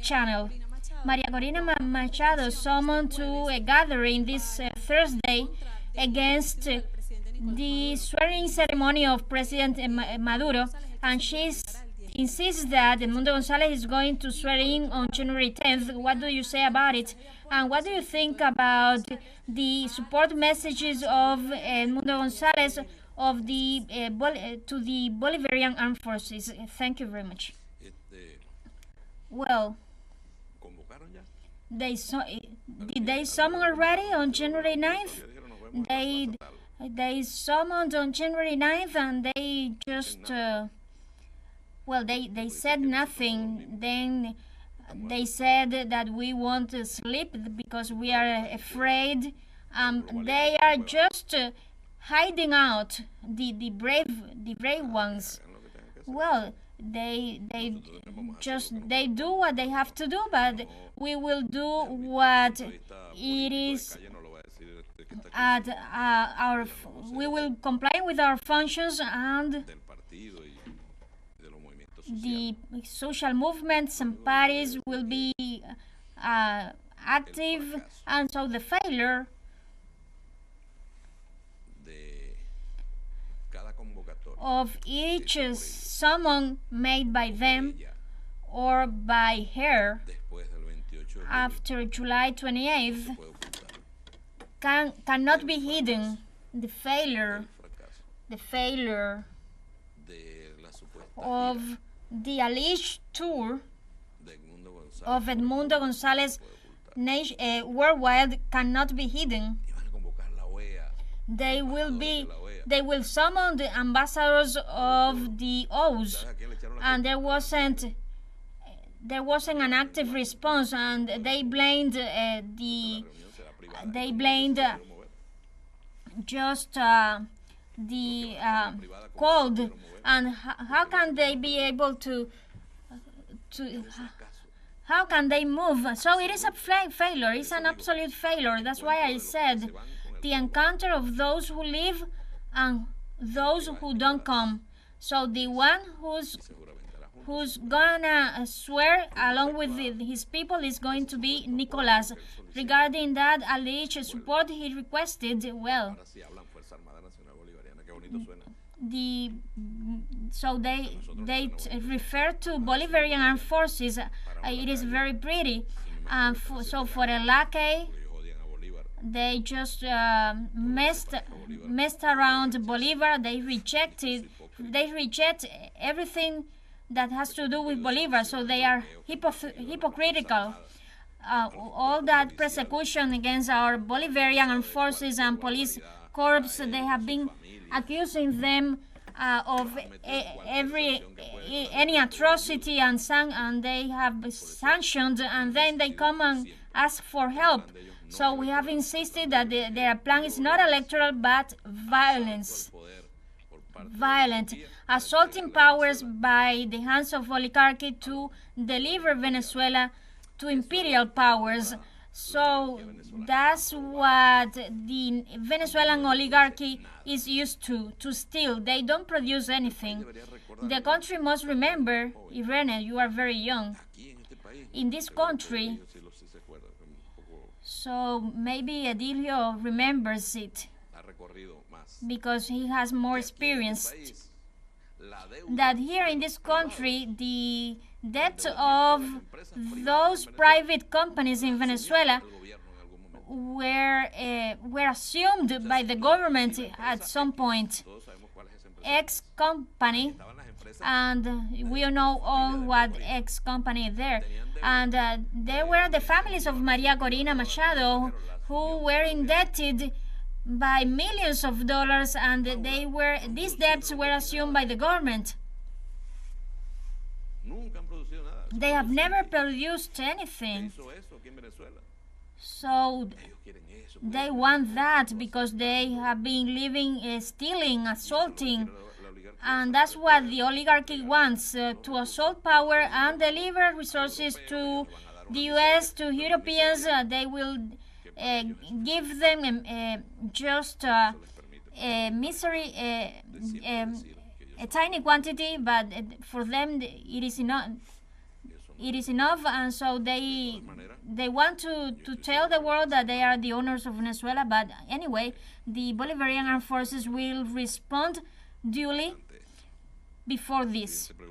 channel. Maria Corina Machado summoned to a gathering this Thursday against the swearing ceremony of President Maduro, and she insists that Edmundo Gonzalez is going to swear in on January 10th. What do you say about it? And what do you think about the support messages of Edmundo Gonzalez of to the Bolivarian Armed Forces? Thank you very much. Well, did they summon already on January 9th? They summoned on January 9th, and they just they said nothing. Then they said that we want to sleep because we are afraid. They are just hiding out the brave ones. Well, they do what they have to do, but we will do what it is at we will comply with our functions, and the social movements and parties will be active, and so the failure of each summon made by them or by her after July 28th cannot be hidden. The failure of the alleged tour of Edmundo Gonzalez worldwide cannot be hidden. They will summon the ambassadors of the O's, and there wasn't an active response, and they blamed just the cold. And how can they be able to how can they move? So it is a failure. It's an absolute failure. That's why I said the encounter of those who live and those who don't come. So the one who's gonna swear along with his people is going to be Nicolas. Regarding that alleged support he requested, well, so they refer to Bolivarian Armed Forces. It is very pretty. So for el laque, they just messed around Bolivar. They reject everything that has to do with Bolivar. So they are hypocritical. All that persecution against our Bolivarian armed forces and police corps, they have been accusing them of any atrocity, and they have sanctioned, and then they come and ask for help. So we have insisted that their plan is not electoral but violent, assaulting powers by the hands of oligarchy to deliver Venezuela to imperial powers. So that's what the Venezuelan oligarchy is used to steal. They don't produce anything. The country must remember, Irene, you are very young, in this country, so maybe Edilio remembers it because he has more experience, that here in this country the debt of those private companies in Venezuela were assumed by the government at some point. X company, and we know all what X company is there. And there were the families of Maria Corina Machado who were indebted by millions of dollars, and these debts were assumed by the government. They have never produced anything. So they want that because they have been living, stealing, assaulting, and that's what the oligarchy wants, to assault power and deliver resources to the US, to Europeans. They will give them just a misery, a tiny quantity, but for them it is not. it is enough, and so they want to tell the world that they are the owners of Venezuela. But anyway, the Bolivarian armed forces will respond duly before this.